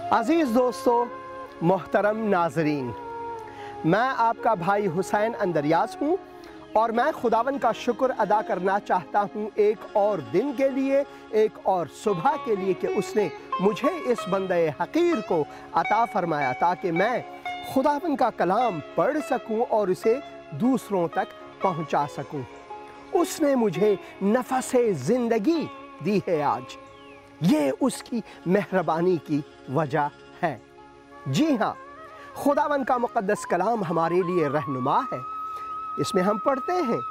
अज़ीज़ दोस्तों, मोहतरम नाज़रीन, मैं आपका भाई हुसैन अंदरियास हूँ और मैं खुदावन का शुक्र अदा करना चाहता हूँ एक और दिन के लिए, एक और सुबह के लिए कि उसने मुझे इस बंदे हक़ीर को अता फ़रमाया ताकि मैं खुदावन का कलाम पढ़ सकूँ और इसे दूसरों तक पहुँचा सकूँ। उसने मुझे नफ़से ज़िंदगी दी है आज, ये उसकी मेहरबानी की वजह है। जी हाँ, खुदावन का मुक़द्दस कलाम हमारे लिए रहनुमा है। इसमें हम पढ़ते हैं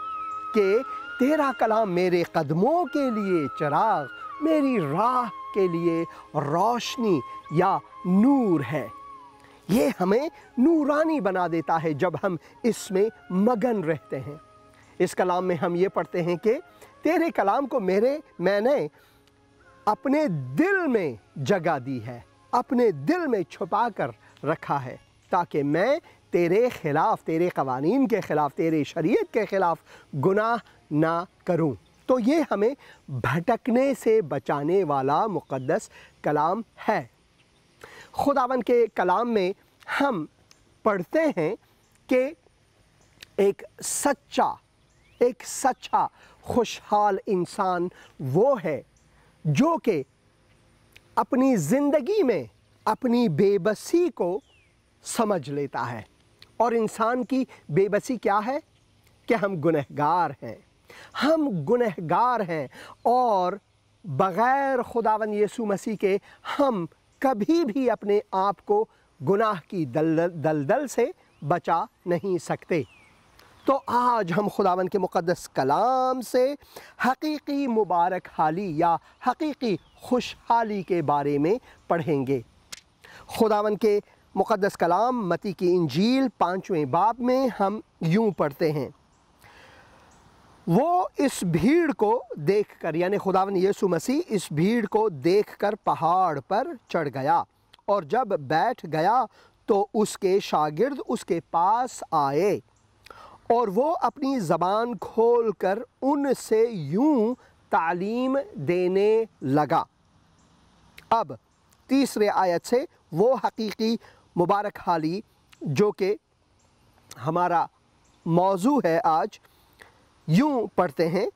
कि तेरा कलाम मेरे कदमों के लिए चिराग, मेरी राह के लिए रोशनी या नूर है। ये हमें नूरानी बना देता है जब हम इसमें मगन रहते हैं। इस कलाम में हम ये पढ़ते हैं कि तेरे कलाम को मैंने अपने दिल में जगह दी है, अपने दिल में छुपा कर रखा है ताकि मैं तेरे ख़िलाफ़, तेरे क़वानीन के ख़िलाफ़, तेरे शरीयत के ख़िलाफ़ गुनाह ना करूं। तो ये हमें भटकने से बचाने वाला मुक़द्दस कलाम है। खुदावन के कलाम में हम पढ़ते हैं कि एक सच्चा खुशहाल इंसान वो है जो कि अपनी ज़िंदगी में अपनी बेबसी को समझ लेता है। और इंसान की बेबसी क्या है कि हम गुनहगार हैं और बग़ैर खुदावन यीशु मसीह के हम कभी भी अपने आप को गुनाह की दलदल से बचा नहीं सकते। तो आज हम खुदावन के मुक़द्दस कलाम से हकीकी मुबारक हाली या हकीकी खुशहाली के बारे में पढ़ेंगे। खुदावन के मुक़द्दस कलाम मत्ती की इंजील 5वें बाब में हम यूँ पढ़ते हैं, वो इस भीड़ को देखकर, यानी खुदावन यीशु मसीह इस भीड़ को देखकर पहाड़ पर चढ़ गया और जब बैठ गया तो उसके शागिर्द उसके पास आए और वो अपनी ज़बान खोलकर उनसे यूँ तालीम देने लगा। अब तीसरे आयत से वो हकीकी मुबारक हाली जो कि हमारा मौजू है आज, यूँ पढ़ते हैं,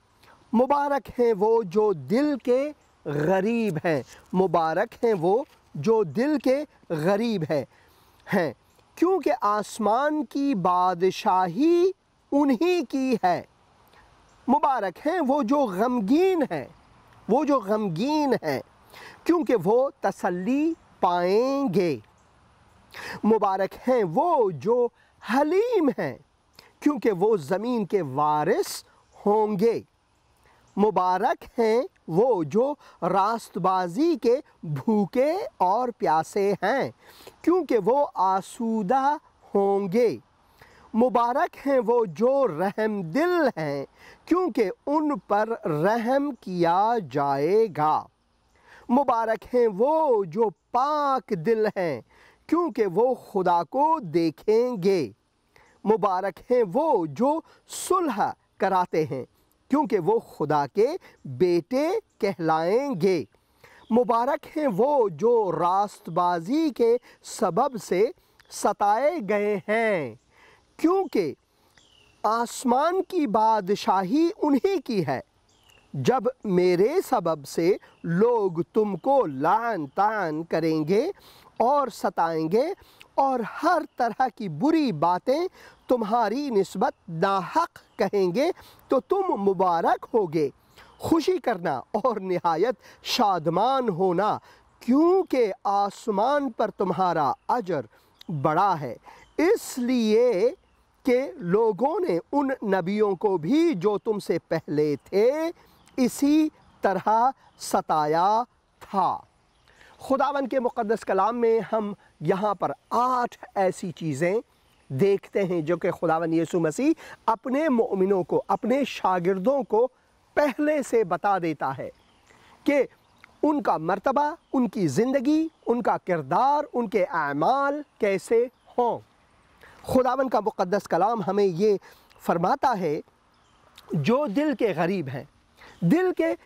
मुबारक हैं वो जो दिल के गरीब हैं, मुबारक हैं वो जो दिल के गरीब हैं क्योंकि आसमान की बादशाही उन्हीं की है। मुबारक हैं वो जो गमगीन हैं क्योंकि वो तसल्ली पाएंगे। मुबारक हैं वो जो हलीम हैं क्योंकि वो ज़मीन के वारिस होंगे। मुबारक हैं वो जो रास्तबाजी के भूखे और प्यासे हैं क्योंकि वो आसूदा होंगे। मुबारक हैं वो जो रहमदिल हैं क्योंकि उन पर रहम किया जाएगा। मुबारक हैं वो जो पाक दिल हैं क्योंकि वो खुदा को देखेंगे। मुबारक हैं वो जो सुलह कराते हैं क्योंकि वो खुदा के बेटे कहलाएंगे। मुबारक हैं वो जो रास्तबाजी के सबब से सताए गए हैं क्योंकि आसमान की बादशाही उन्हीं की है। जब मेरे सबब से लोग तुमको लान तान करेंगे और सताएंगे और हर तरह की बुरी बातें तुम्हारी निस्बत नाहक कहेंगे तो तुम मुबारक होगे, खुशी करना और निहायत शादमान होना क्योंकि आसमान पर तुम्हारा अजर बड़ा है, इसलिए कि लोगों ने उन नबियों को भी जो तुमसे पहले थे इसी तरह सताया था। खुदावन के मुक़द्दस कलाम में हम यहाँ पर 8 ऐसी चीज़ें देखते हैं जो कि खुदावन यीशु मसीह अपने मोमिनों को, अपने शागिर्दों को पहले से बता देता है कि उनका मर्तबा, उनकी ज़िंदगी, उनका किरदार, उनके अमाल कैसे हों। खुदावन का मुक़द्दस कलाम हमें ये फरमाता है जो दिल के गरीब हैं। दिल के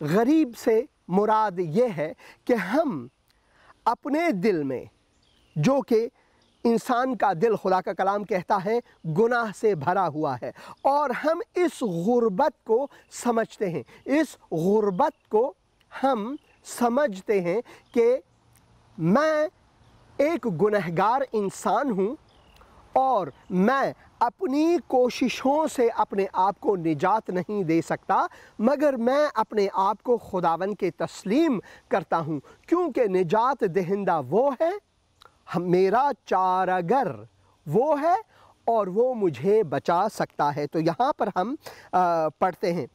गरीब से मुराद ये है कि हम अपने दिल में, जो कि इंसान का दिल, खुदा का कलाम कहता है, गुनाह से भरा हुआ है, और हम इस गुर्बत को समझते हैं, इस गुर्बत को हम समझते हैं कि मैं एक गुनहगार इंसान हूँ और मैं अपनी कोशिशों से अपने आप को निजात नहीं दे सकता, मगर मैं अपने आप को खुदावन के तस्लीम करता हूँ, क्योंकि निजात दहिंदा वो है, मेरा चारागर वो है और वो मुझे बचा सकता है। तो यहाँ पर हम पढ़ते हैं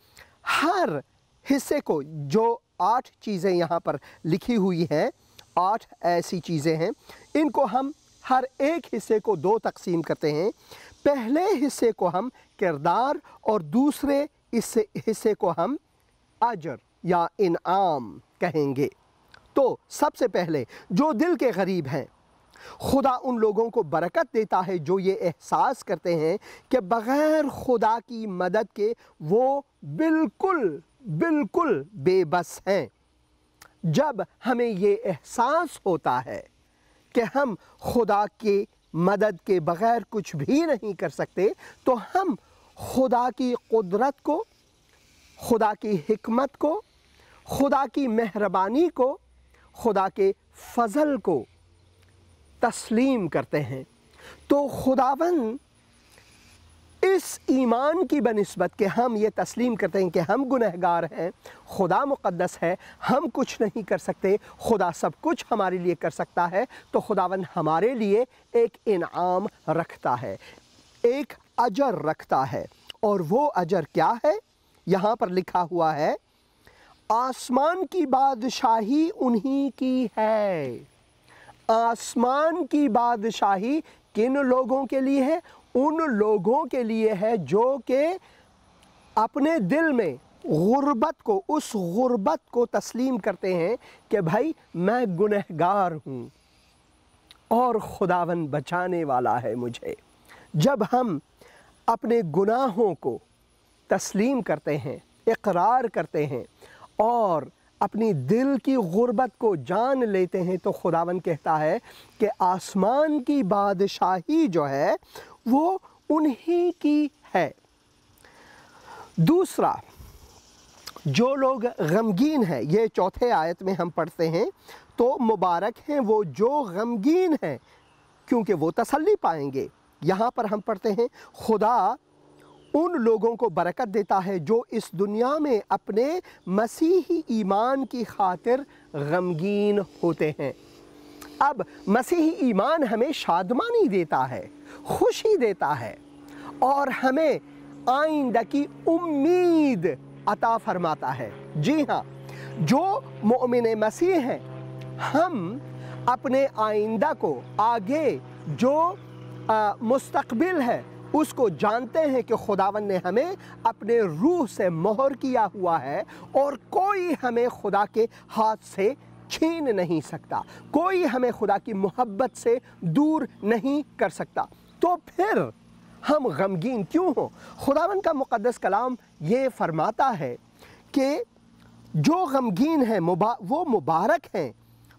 हर हिस्से को, जो 8 चीज़ें यहाँ पर लिखी हुई हैं, 8 ऐसी चीज़ें हैं, इनको हम हर एक हिस्से को 2 तकसीम करते हैं। पहले हिस्से को हम किरदार और दूसरे हिस्से को हम अजर या इनाम कहेंगे। तो सबसे पहले जो दिल के गरीब हैं, खुदा उन लोगों को बरकत देता है जो ये एहसास करते हैं कि बग़ैर खुदा की मदद के वो बिल्कुल बिल्कुल बेबस हैं। जब हमें ये एहसास होता है कि हम खुदा के मदद के बग़ैर कुछ भी नहीं कर सकते, तो हम खुदा की कुदरत को, खुदा की हिकमत को, खुदा की मेहरबानी को, खुदा के फ़ज़ल को तस्लीम करते हैं। तो खुदावन इस ईमान की बनिस्बत के हम ये तस्लीम करते हैं कि हम गुनहगार हैं, खुदा मुक़द्दस है, हम कुछ नहीं कर सकते, खुदा सब कुछ हमारे लिए कर सकता है, तो खुदावन हमारे लिए एक इनाम रखता है, एक अजर रखता है। और वो अजर क्या है? यहाँ पर लिखा हुआ है, आसमान की बादशाही उन्हीं की है। आसमान की बादशाही किन लोगों के लिए है? उन लोगों के लिए है जो कि अपने दिल में गुर्बत को, उस गुर्बत को तस्लीम करते हैं कि भाई मैं गुनहगार हूँ और खुदावन बचाने वाला है मुझे। जब हम अपने गुनाहों को तस्लीम करते हैं, इकरार करते हैं और अपनी दिल की गुर्बत को जान लेते हैं, तो खुदावन कहता है कि आसमान की बादशाही जो है वो उन्हीं की है। दूसरा, जो लोग गमगीन हैं, ये चौथे आयत में हम पढ़ते हैं, तो मुबारक हैं वो जो गमगीन हैं क्योंकि वो तसल्ली पाएंगे। यहाँ पर हम पढ़ते हैं, खुदा उन लोगों को बरकत देता है जो इस दुनिया में अपने मसीही ईमान की खातिर गमगीन होते हैं। अब मसीही ईमान हमें शादमानी देता है, खुशी देता है और हमें आइंदा की उम्मीद अता फरमाता है। जी हाँ, जो मोमिन मसीह हैं, हम अपने आइंदा को, आगे जो मुस्तकबिल है, उसको जानते हैं कि खुदावन ने हमें अपने रूह से मोहर किया हुआ है और कोई हमें खुदा के हाथ से छीन नहीं सकता, कोई हमें खुदा की मोहब्बत से दूर नहीं कर सकता। तो फिर हम गमगीन क्यों हों? खुदावन का मुक़द्दस कलाम ये फरमाता है कि जो गमगीन हैं वो मुबारक हैं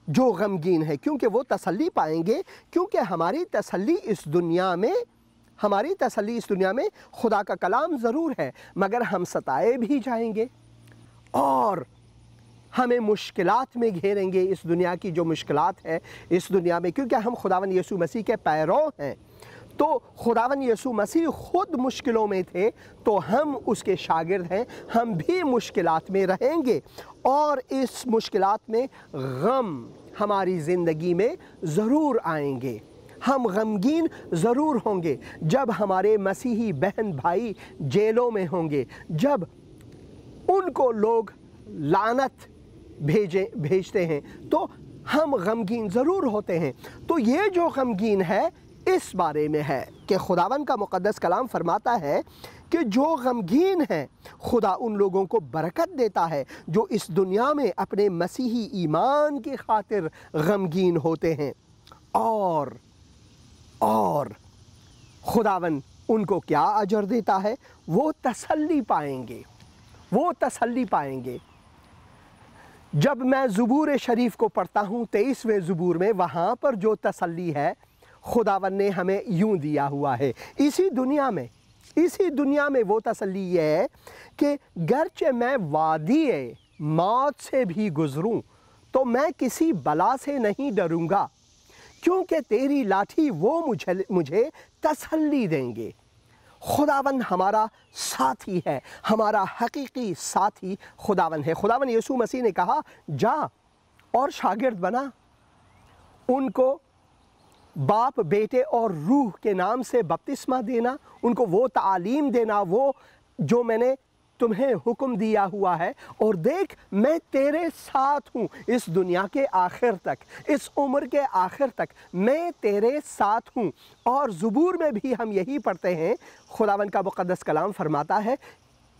जो गमगीन है, क्योंकि वो तसल्ली पाएंगे। क्योंकि हमारी तसल्ली इस दुनिया में खुदा का कलाम ज़रूर है, मगर हम सताए भी जाएंगे और हमें मुश्किलात में घेरेंगे। इस दुनिया की जो मुश्किलात है इस दुनिया में, क्योंकि हम खुदावन यीशु मसीह के पैरों हैं, तो खुदावन यीशु मसीह ख़ुद मुश्किलों में थे, तो हम उसके शागिर्द हैं, हम भी मुश्किलात में रहेंगे और इस मुश्किलात में गम हमारी ज़िंदगी में ज़रूर आएंगे। हम गमगीन ज़रूर होंगे जब हमारे मसीही बहन भाई जेलों में होंगे, जब उनको लोग लानत भेजते हैं, तो हम गमगीन ज़रूर होते हैं। तो ये जो गमगीन है इस बारे में है कि खुदावन का मुक़द्दस कलाम फरमाता है कि जो गमगीन हैं खुदा उन लोगों को बरकत देता है जो इस दुनिया में अपने मसीही ईमान की खातिर गमगीन होते हैं। और खुदावन उनको क्या अजर देता है? वो तसल्ली पाएंगे, वो तसल्ली पाएंगे। जब मैं ज़बूर शरीफ को पढ़ता हूँ 23वें ज़बूर में, वहाँ पर जो तसल्ली है खुदावन ने हमें यूँ दिया हुआ है। इसी दुनिया में वो तसल्ली ये है कि गरचे मैं वादी मौत से भी गुज़रूँ तो मैं किसी बला से नहीं डरूँगा, क्योंकि तेरी लाठी वो मुझे तसल्ली देंगे। खुदावन हमारा साथी है, हमारा हकीकी साथी खुदावन है। खुदावन यीशु मसीह ने कहा, जा और शागिर्द बना, उनको बाप, बेटे और रूह के नाम से बपतिस्मा देना, उनको वो तालीम देना वो जो मैंने तुम्हें हुक्म दिया हुआ है, और देख मैं तेरे साथ हूँ इस दुनिया के आखिर तक, इस उम्र के आखिर तक मैं तेरे साथ हूँ। और ज़बूर में भी हम यही पढ़ते हैं, खुदावन का मुक़द्दस कलाम फरमाता है,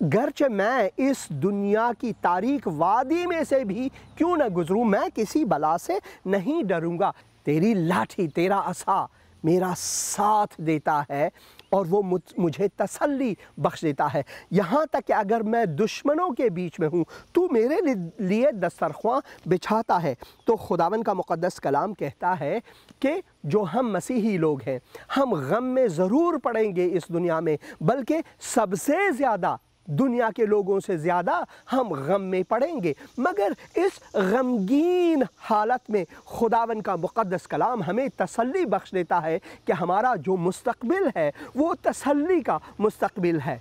गरचे मैं इस दुनिया की तारीक वादी में से भी क्यों न गुज़रूँ, मैं किसी बला से नहीं डरूँगा। तेरी लाठी, तेरा असा मेरा साथ देता है और वो मुझे तसल्ली बख्श देता है। यहाँ तक कि अगर मैं दुश्मनों के बीच में हूँ, तू मेरे लिए दस्तरख्वां बिछाता है। तो खुदावन का मुक़द्दस कलाम कहता है कि जो हम मसीही लोग हैं, हम गम में ज़रूर पड़ेंगे इस दुनिया में, बल्कि सबसे ज़्यादा, दुनिया के लोगों से ज़्यादा हम गम में पड़ेंगे। मगर इस गमगीन हालत में खुदावन का मुक़द्दस कलाम हमें तसल्ली बख्श देता है कि हमारा जो मुस्तक़बिल है वो तसल्ली का मुस्तक़बिल है।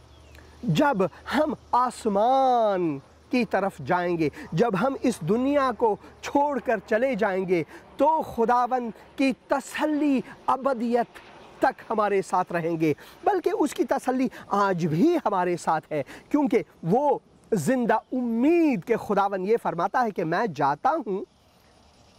जब हम आसमान की तरफ जाएंगे, जब हम इस दुनिया को छोड़कर चले जाएंगे, तो खुदावन की तसल्ली अबदियत तक हमारे साथ रहेंगे, बल्कि उसकी तसल्ली आज भी हमारे साथ है, क्योंकि वो ज़िंदा उम्मीद के खुदावन ये फरमाता है कि मैं जाता हूँ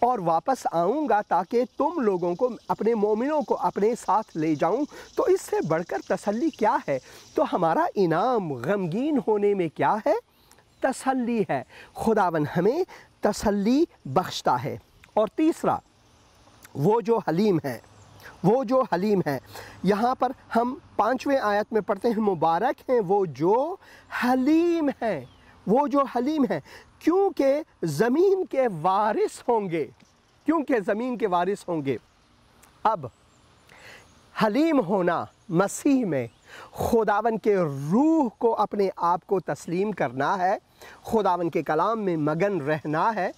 और वापस आऊँगा ताकि तुम लोगों को, अपने मोमिनों को अपने साथ ले जाऊँ। तो इससे बढ़कर तसल्ली क्या है? तो हमारा इनाम गमगीन होने में क्या है? तसल्ली है। खुदावन हमें तसल्ली बख्शता है। और तीसरा, वो जो हलीम है, यहाँ पर हम 5वें आयत में पढ़ते हैं, मुबारक हैं वो जो हलीम हैं, क्योंकि ज़मीन के वारिस होंगे। अब हलीम होना, मसीह में खुदावन के रूह को अपने आप को तस्लीम करना है, खुदावन के कलाम में मगन रहना है।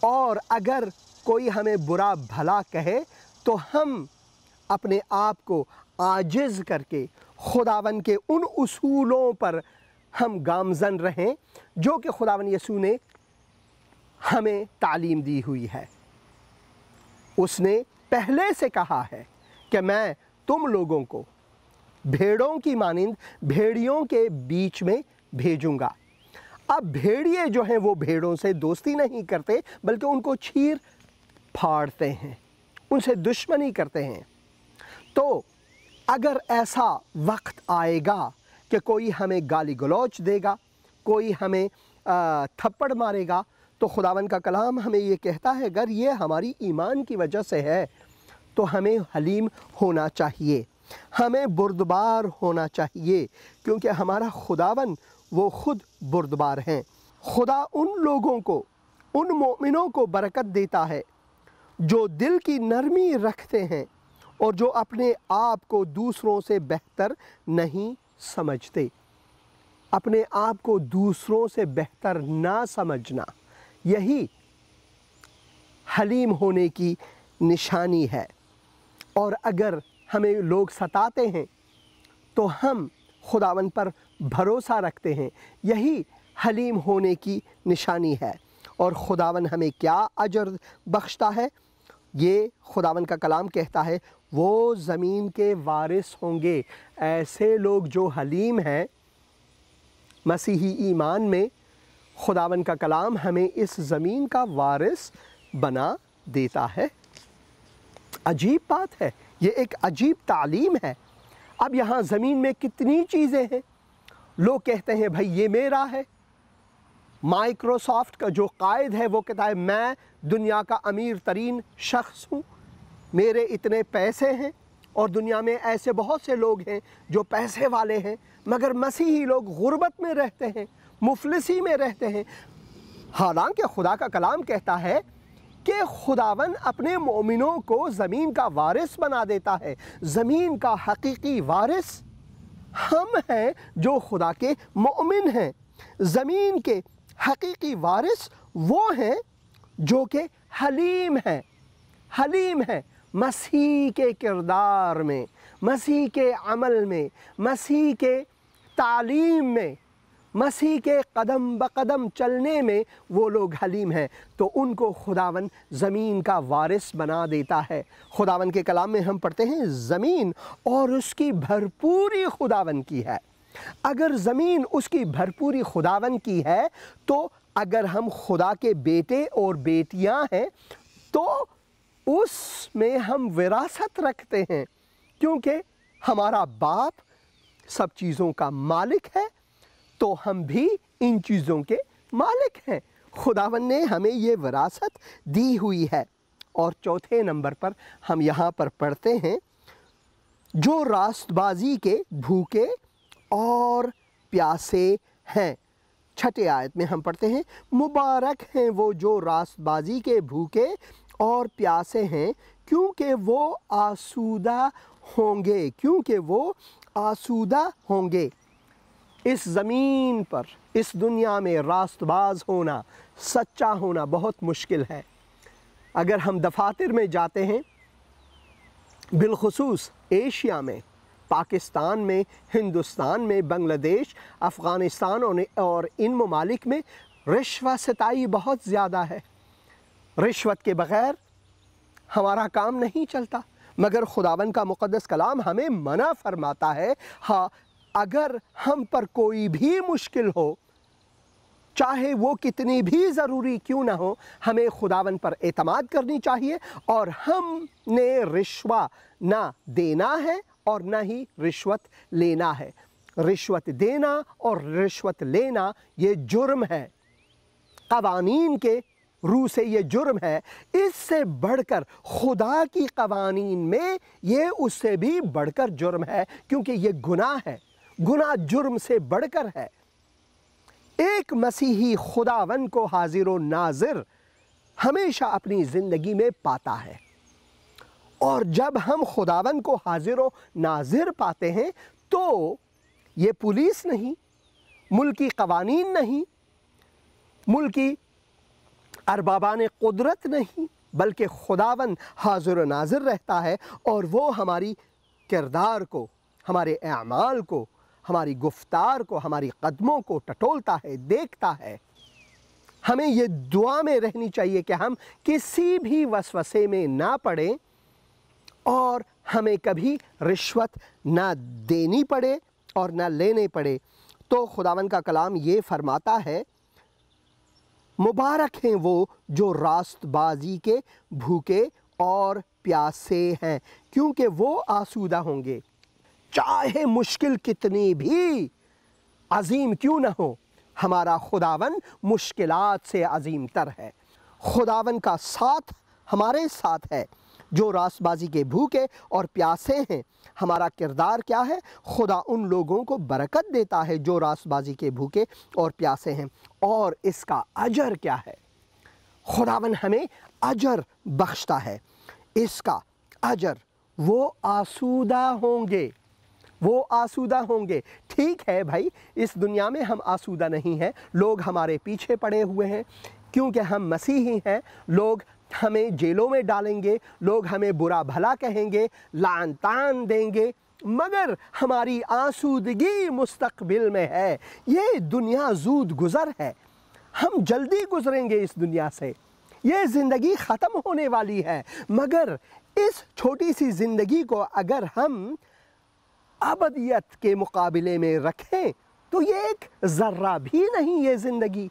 और अगर कोई हमें बुरा भला कहे तो हम अपने आप को आजिज़ करके खुदावन के उन उसूलों पर हम गामज़न रहें जो कि खुदावन यीशु ने हमें तालीम दी हुई है। उसने पहले से कहा है कि मैं तुम लोगों को भेड़ों की मानिंद भेड़ियों के बीच में भेजूँगा। अब भेड़िए जो हैं वो भेड़ों से दोस्ती नहीं करते, बल्कि उनको चीर फाड़ते हैं, उनसे दुश्मनी करते हैं। तो अगर ऐसा वक्त आएगा कि कोई हमें गाली गलौच देगा, कोई हमें थप्पड़ मारेगा, तो खुदावन का कलाम हमें ये कहता है, अगर ये हमारी ईमान की वजह से है तो हमें हलीम होना चाहिए, हमें बुर्दबार होना चाहिए, क्योंकि हमारा खुदावन वो खुद बुर्दबार हैं। खुदा उन लोगों को, उन मोमिनों को बरकत देता है जो दिल की नरमी रखते हैं और जो अपने आप को दूसरों से बेहतर नहीं समझते। अपने आप को दूसरों से बेहतर ना समझना, यही हलीम होने की निशानी है। और अगर हमें लोग सताते हैं तो हम खुदावन पर भरोसा रखते हैं, यही हलीम होने की निशानी है। और खुदावन हमें क्या अजर बख्शता है? ये खुदावन का कलाम कहता है, वो ज़मीन के वारिस होंगे। ऐसे लोग जो हलीम हैं मसीही ईमान में, खुदावन का कलाम हमें इस ज़मीन का वारिस बना देता है। अजीब बात है, ये एक अजीब तालीम है। अब यहाँ ज़मीन में कितनी चीज़ें हैं। लोग कहते हैं भाई ये मेरा है। माइक्रोसॉफ्ट का जो कायद है वो कहता है मैं दुनिया का अमीर तरीन शख्स हूँ, मेरे इतने पैसे हैं। और दुनिया में ऐसे बहुत से लोग हैं जो पैसे वाले हैं, मगर मसीही लोग गुर्बत में रहते हैं, मुफलिसी में रहते हैं, حالانکہ خدا کا کلام کہتا ہے کہ خداون اپنے مومنوں کو زمین کا وارث بنا دیتا ہے۔ زمین کا حقیقی وارث ہم ہیں جو خدا کے مومن ہیں۔ زمین کے حقیقی وارث وہ ہیں جو کہ حلیم ہیں، حلیم ہیں مسیح کے کردار میں، مسیح کے عمل میں، مسیح کے تعلیم میں، مسیح کے قدم بقدم چلنے میں وہ لوگ حلیم ہیں، تو ان کو خداون زمین کا وارث بنا دیتا ہے۔ خداون کے کلام میں ہم پڑھتے ہیں زمین اور اس کی بھرپوری خداون کی ہے۔ اگر زمین اس کی بھرپوری خداون کی ہے تو اگر ہم خدا کے بیٹے اور بیٹیاں ہیں تو اس میں ہم وراثت رکھتے ہیں، کیونکہ ہمارا باپ سب چیزوں کا مالک ہے تو ہم بھی ان چیزوں کے مالک ہیں۔ خداوند نے ہمیں یہ وراثت دی ہوئی ہے۔ اور چوتھے نمبر پر ہم یہاں پر پڑھتے ہیں جو راست بازی کے بھوکے اور پیاسے ہیں۔ چھٹے آیت میں ہم پڑھتے ہیں مبارک ہیں وہ جو راست بازی کے بھوکے اور پیاسے ہیں، کیونکہ وہ آسودہ ہوں گے، کیونکہ وہ آسودہ ہوں گے۔ اس زمین پر، اس دنیا میں راست باز ہونا، سچا ہونا بہت مشکل ہے۔ اگر ہم دفاتر میں جاتے ہیں، بالخصوص ایشیا میں، پاکستان میں، ہندوستان میں، بنگلہ دیش، افغانستان اور ان ممالک میں رشوت ستائی بہت زیادہ ہے۔ رشوت کے بغیر ہمارا کام نہیں چلتا، مگر خداوند کا مقدس کلام ہمیں منع فرماتا ہے، ہاں اگر ہم پر کوئی بھی مشکل ہو، چاہے وہ کتنی بھی ضروری کیوں نہ ہو، ہمیں خداوند پر اعتماد کرنی چاہیے اور ہم نے رشوت نہ دینا ہے اور نہ ہی رشوت لینا ہے۔ رشوت دینا اور رشوت لینا یہ جرم ہے، قوانین کے روح سے یہ جرم ہے۔ اس سے بڑھ کر خدا کی قوانین میں یہ اس سے بھی بڑھ کر جرم ہے، کیونکہ یہ گناہ ہے، گناہ جرم سے بڑھ کر ہے۔ ایک مسیحی خداوند کو حاضر و ناظر ہمیشہ اپنی زندگی میں پاتا ہے، اور جب ہم خداوند کو حاضر و ناظر پاتے ہیں تو یہ پولیس نہیں، ملکی قوانین نہیں، ملکی اربابان قدرت نہیں، بلکہ خداوند حاضر و ناظر رہتا ہے، اور وہ ہماری کردار کو، ہمارے اعمال کو، ہماری گفتار کو، ہماری قدموں کو ٹٹولتا ہے، دیکھتا ہے۔ ہمیں یہ دعا میں رہنی چاہیے کہ ہم کسی بھی وسوسے میں نہ پڑیں اور ہمیں کبھی رشوت نہ دینی پڑے اور نہ لینے پڑے۔ تو خداوند کا کلام یہ فرماتا ہے مبارک ہیں وہ جو راست بازی کے بھوکے اور پیاسے ہیں، کیونکہ وہ آسودہ ہوں گے۔ چاہے مشکل کتنی بھی عظیم کیوں نہ ہو، ہمارا خداوند مشکلات سے عظیم تر ہے۔ خداوند کا ساتھ ہمارے ساتھ ہے جو راست بازی کے بھوکے اور پیاسے ہیں۔ ہمارا کردار کیا ہے؟ خدا ان لوگوں کو برکت دیتا ہے جو راست بازی کے بھوکے اور پیاسے ہیں، اور اس کا اجر کیا ہے؟ خداوند ہمیں اجر بخشتا ہے۔ اس کا اجر، وہ آسودہ ہوں گے، وہ آسودہ ہوں گے۔ ٹھیک ہے بھائی، اس دنیا میں ہم آسودہ نہیں ہیں، لوگ ہمارے پیچھے پڑے ہوئے ہیں کیونکہ ہم مسیحی ہیں، لوگ ہمیں جیلوں میں ڈالیں گے، لوگ ہمیں برا بھلا کہیں گے، لعن طعن دیں گے، مگر ہماری آسودگی مستقبل میں ہے۔ یہ دنیا زود گزر ہے، ہم جلدی گزریں گے اس دنیا سے، یہ زندگی ختم ہونے والی ہے، مگر اس چھوٹی سی زندگی کو اگر ہم ابدیت کے مقابلے میں رکھیں تو یہ ایک ذرہ بھی نہیں یہ زندگی۔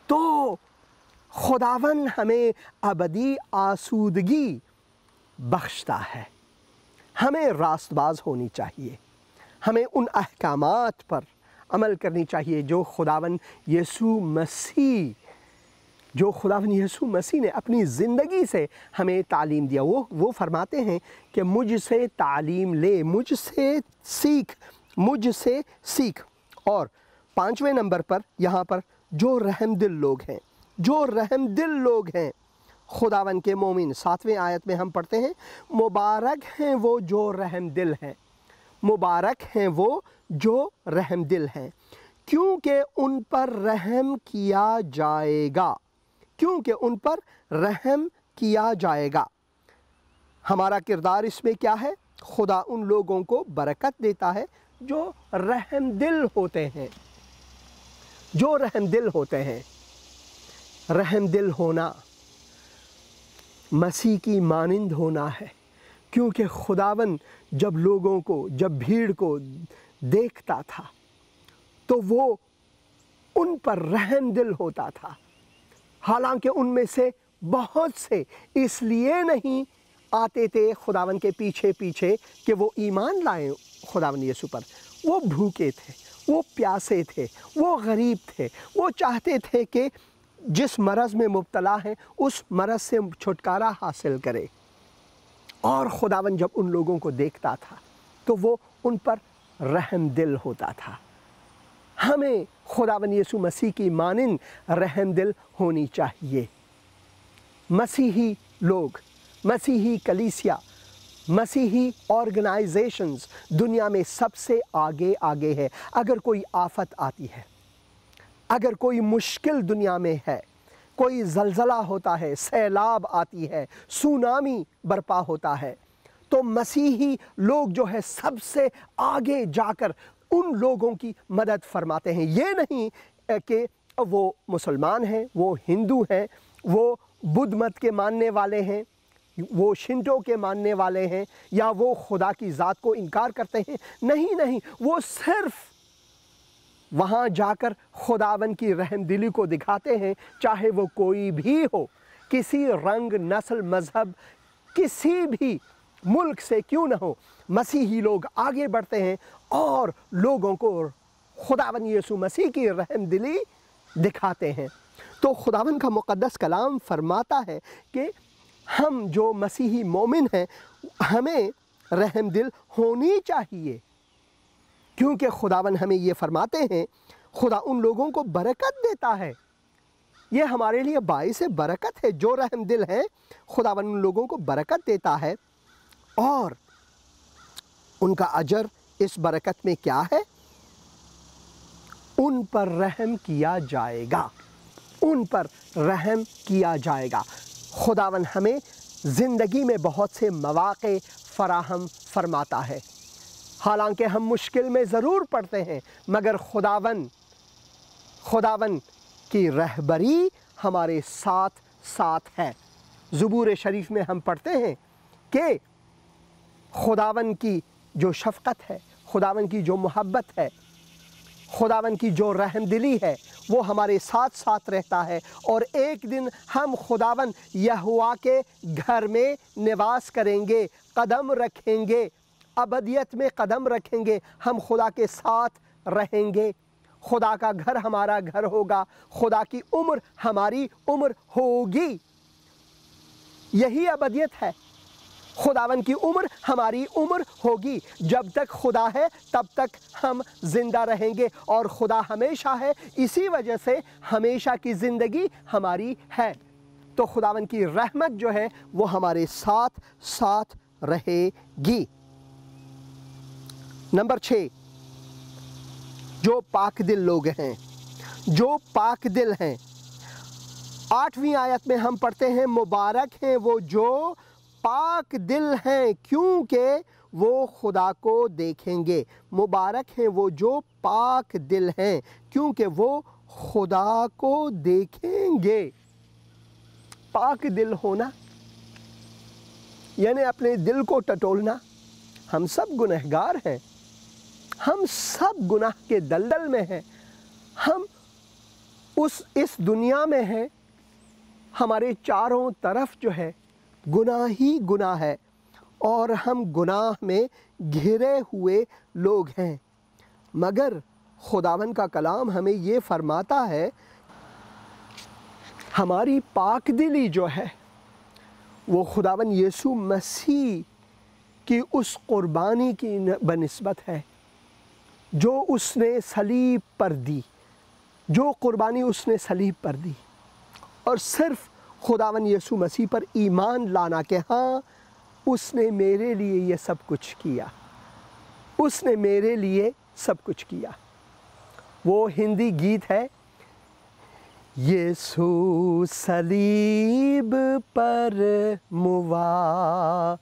تو خداوند ہمیں ابدی آسودگی بخشتا ہے۔ ہمیں راست باز ہونی چاہیے، ہمیں ان احکامات پر عمل کرنی چاہیے جو خداوند یسوع مسیح نے اپنی زندگی سے ہمیں تعلیم دیا۔ وہ فرماتے ہیں کہ مجھ سے تعلیم لے، مجھ سے سیکھ۔ اور 5ویں نمبر پر یہاں پر جو رحم دل لوگ ہیں، جو رحم دل لوگ ہیں خداون کے مومن۔ 7ویں آیت میں ہم پڑھتے ہیں مبارک ہیں وہ جو رحم دل ہیں، مبارک ہیں وہ جو رحم دل ہیں، کیونکہ ان پر رحم کیا جائے گا، کیونکہ ان پر رحم کیا جائے گا۔ ہمارا کردار اس میں کیا ہے؟ خدا ان لوگوں کو برکت دیتا ہے جو رحم دل ہوتے ہیں، جو رحم دل ہوتے ہیں۔ رحم دل ہونا مسیح کی مانند ہونا ہے، کیونکہ خداون جب لوگوں کو، جب بھیڑ کو دیکھتا تھا تو وہ ان پر رحم دل ہوتا تھا، حالانکہ ان میں سے بہت سے اس لیے نہیں آتے تھے خداون کے پیچھے پیچھے کہ وہ ایمان لائیں خداون یسوع پر، وہ بھوکے تھے، وہ پیاسے تھے، وہ غریب تھے، وہ چاہتے تھے کہ جس مرض میں مبتلا ہیں اس مرض سے چھٹکارا حاصل کرے، اور خداون جب ان لوگوں کو دیکھتا تھا تو وہ ان پر رحم دل ہوتا تھا۔ ہمیں خداون یسوع مسیح کی مانند رحم دل ہونی چاہیے۔ مسیحی لوگ، مسیحی کلیسیا، مسیحی آرگنائزیشنز دنیا میں سب سے آگے ہے۔ اگر کوئی آفت آتی ہے، اگر کوئی مشکل دنیا میں ہے، کوئی زلزلہ ہوتا ہے، سیلاب آتی ہے، سونامی برپا ہوتا ہے، تو مسیحی لوگ جو ہے سب سے آگے جا کر ان لوگوں کی مدد فرماتے ہیں۔ یہ نہیں کہ وہ مسلمان ہیں، وہ ہندو ہیں، وہ بدھ مت کے ماننے والے ہیں، وہ شنٹو کے ماننے والے ہیں، یا وہ خدا کی ذات کو انکار کرتے ہیں۔ نہیں، وہ صرف وہاں جا کر خداون کی رحم دلی کو دکھاتے ہیں، چاہے وہ کوئی بھی ہو، کسی رنگ، نسل، مذہب، کسی بھی ملک سے کیوں نہ ہو۔ مسیحی لوگ آگے بڑھتے ہیں اور لوگوں کو خداون یسوع مسیح کی رحم دلی دکھاتے ہیں۔ تو خداون کا مقدس کلام فرماتا ہے کہ ہم جو مسیحی مومن ہیں ہمیں رحم دل ہونی چاہیے، کیونکہ خداون ہمیں یہ فرماتے ہیں خدا ان لوگوں کو برکت دیتا ہے۔ یہ ہمارے لیے باعث برکت ہے، جو رحم دل ہیں خداون ان لوگوں کو برکت دیتا ہے، اور ان کا اجر اس برکت میں کیا ہے؟ ان پر رحم کیا جائے گا، ان پر رحم کیا جائے گا۔ خداون ہمیں زندگی میں بہت سے مواقع فراہم فرماتا ہے، حالانکہ ہم مشکل میں ضرور پڑتے ہیں، مگر خداون کی رہبری ہمارے ساتھ ہے۔ زبور شریف میں ہم پڑھتے ہیں کہ خداون کی جو شفقت ہے، خداون کی جو محبت ہے، خداون کی جو رحم دلی ہے، وہ ہمارے ساتھ رہتا ہے، اور ایک دن ہم خداون یہوہ کے گھر میں نواس کریں گے، قدم رکھیں گے، ابدیت میں قدم رکھیں گے، ہم خدا کے ساتھ رہیں گے، خدا کا گھر ہمارا گھر ہوگا، خدا کی عمر ہماری عمر ہوگی۔ یہی ابدیت ہے، خداون کی عمر ہماری عمر ہوگی۔ جب تک خدا ہے تب تک ہم زندہ رہیں گے، اور خدا ہمیشہ ہے، اسی وجہ سے ہمیشہ کی زندگی ہماری ہے۔ تو خداون کی رحمت جو ہے وہ ہمارے ساتھ رہے گی۔ نمبر 6، جو پاک دل لوگ ہیں، جو پاک دل ہیں۔ 8ویں آیت میں ہم پڑھتے ہیں مبارک ہیں وہ جو پاک دل ہیں، کیونکہ وہ خدا کو دیکھیں گے۔ مبارک ہیں وہ جو پاک دل ہیں، کیونکہ وہ خدا کو دیکھیں گے۔ پاک دل ہونا یعنی اپنے دل کو ٹٹولنا۔ ہم سب گنہگار ہیں، ہم سب گناہ کے دلدل میں ہیں، ہم اس دنیا میں ہیں، ہمارے چاروں طرف جو ہے گناہ ہی گناہ ہے، اور ہم گناہ میں گھرے ہوئے لوگ ہیں۔ مگر خداون کا کلام ہمیں یہ فرماتا ہے ہماری پاک دلی جو ہے وہ خداون یسوع مسیح کی اس قربانی کی بنسبت ہے جو اس نے صلیب پر دی، جو قربانی اس نے صلیب پر دی، اور صرف خداوند یسوع مسیح پر ایمان لانا کہ ہاں اس نے میرے لیے یہ سب کچھ کیا، اس نے میرے لیے سب کچھ کیا۔ وہ ہندی گیت ہے، یسوع صلیب پر موا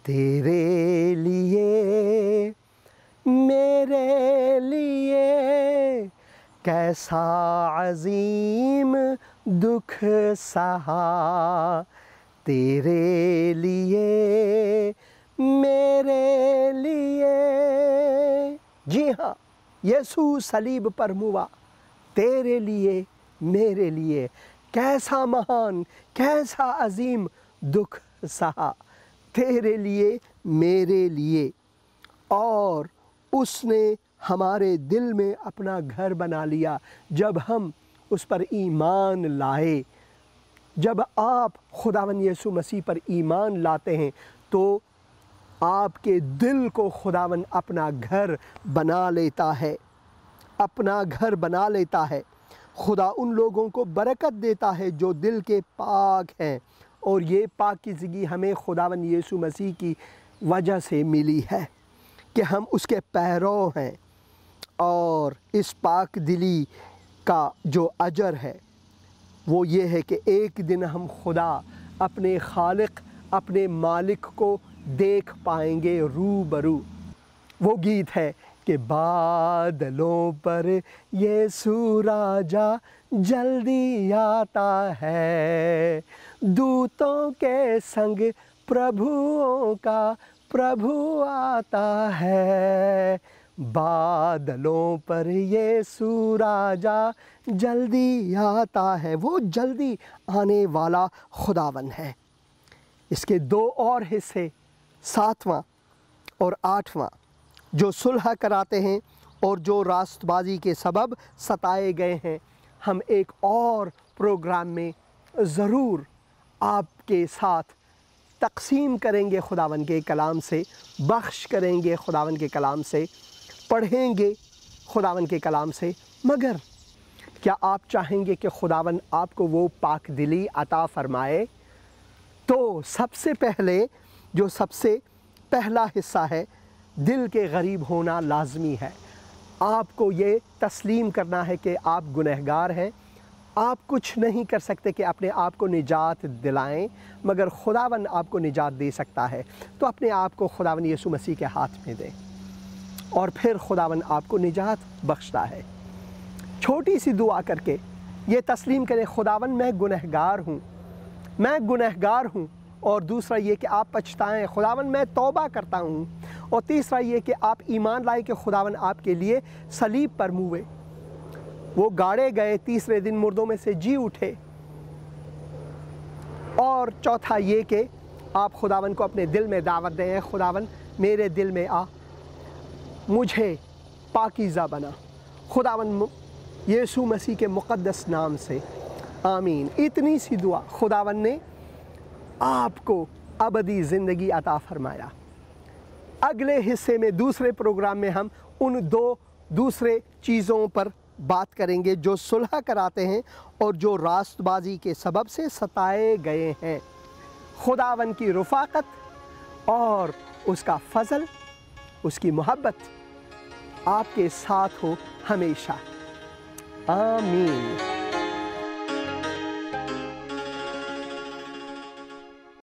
تیرے لیے میرے لیے، کیسا عظیم دکھ سہا تیرے لیے میرے لیے۔ جی ہاں، یسوع صلیب پر موا تیرے لیے میرے لیے، کیسا مہان کیسا عظیم دکھ سہا تیرے لیے میرے لیے۔ اور اس نے ہمارے دل میں اپنا گھر بنا لیا جب ہم اس پر ایمان لائے۔ جب آپ خداوند یسوع مسیح پر ایمان لاتے ہیں تو آپ کے دل کو خداوند اپنا گھر بنا لیتا ہے، اپنا گھر بنا لیتا ہے۔ خدا ان لوگوں کو برکت دیتا ہے جو دل کے پاک ہیں، اور یہ پاکیزگی ہمیں خداوند یسوع مسیح کی وجہ سے ملی ہے کہ ہم اس کے پیرو ہیں۔ اور اس پاک دلی کا جو اجر ہے وہ یہ ہے کہ ایک دن ہم خدا اپنے خالق اپنے مالک کو دیکھ پائیں گے روبرو۔ وہ گیت ہے کہ بادلوں پر یسوع راجا جلدی آتا ہے، دوتوں کے سنگ پربھوؤں کا پربھو آتا ہے، بادلوں پر یسوع راجا جلدی آتا ہے۔ وہ جلدی آنے والا خداوند ہے۔ اس کے دو اور حصے، 7واں اور 8واں، جو صلح کراتے ہیں اور جو راست بازی کے سبب ستائے گئے ہیں، ہم ایک اور پروگرام میں ضرور آپ کے ساتھ تقسیم کریں گے، خداوند کے کلام سے بخش کریں گے، خداوند کے کلام سے پڑھیں گے، خداوند کے کلام سے۔ مگر کیا آپ چاہیں گے کہ خداوند آپ کو وہ پاک دلی عطا فرمائے؟ تو سب سے پہلے جو سب سے پہلا حصہ ہے، دل کے غریب ہونا لازمی ہے۔ آپ کو یہ تسلیم کرنا ہے کہ آپ گنہگار ہیں، آپ کچھ نہیں کر سکتے کہ اپنے آپ کو نجات دلائیں، مگر خداوند آپ کو نجات دے سکتا ہے۔ تو اپنے آپ کو خداوند یسوع مسیح کے ہاتھ میں دیں، اور پھر خداوند آپ کو نجات بخشتا ہے۔ چھوٹی سی دعا کر کے یہ تسلیم کریں، خداوند میں گنہگار ہوں، میں گنہگار ہوں۔ اور دوسرا یہ کہ آپ پچھتائیں، خداوند میں توبہ کرتا ہوں۔ اور تیسرا یہ کہ آپ ایمان لائیں کہ خداوند آپ کے لیے صلیب پر موئے، وہ گاڑے گئے، تیسرے دن مردوں میں سے جی اٹھے۔ اور چوتھا یہ کہ آپ خداوند کو اپنے دل میں دعوت دیں، خداوند میرے دل میں آ، مجھے پاکیزہ بنا، خداوند یسوع مسیح کے مقدس نام سے، آمین۔ اتنی سی دعا، خداوند نے آپ کو ابدی زندگی عطا فرمایا۔ اگلے حصے میں، دوسرے پروگرام میں، ہم ان دو دوسرے چیزوں پر بات کریں گے جو صلح کراتے ہیں اور جو راست بازی کے سبب سے ستائے گئے ہیں۔ خداوند کی رفاقت اور اس کا فضل، اس کی محبت آپ کے ساتھ ہو ہمیشہ، آمین۔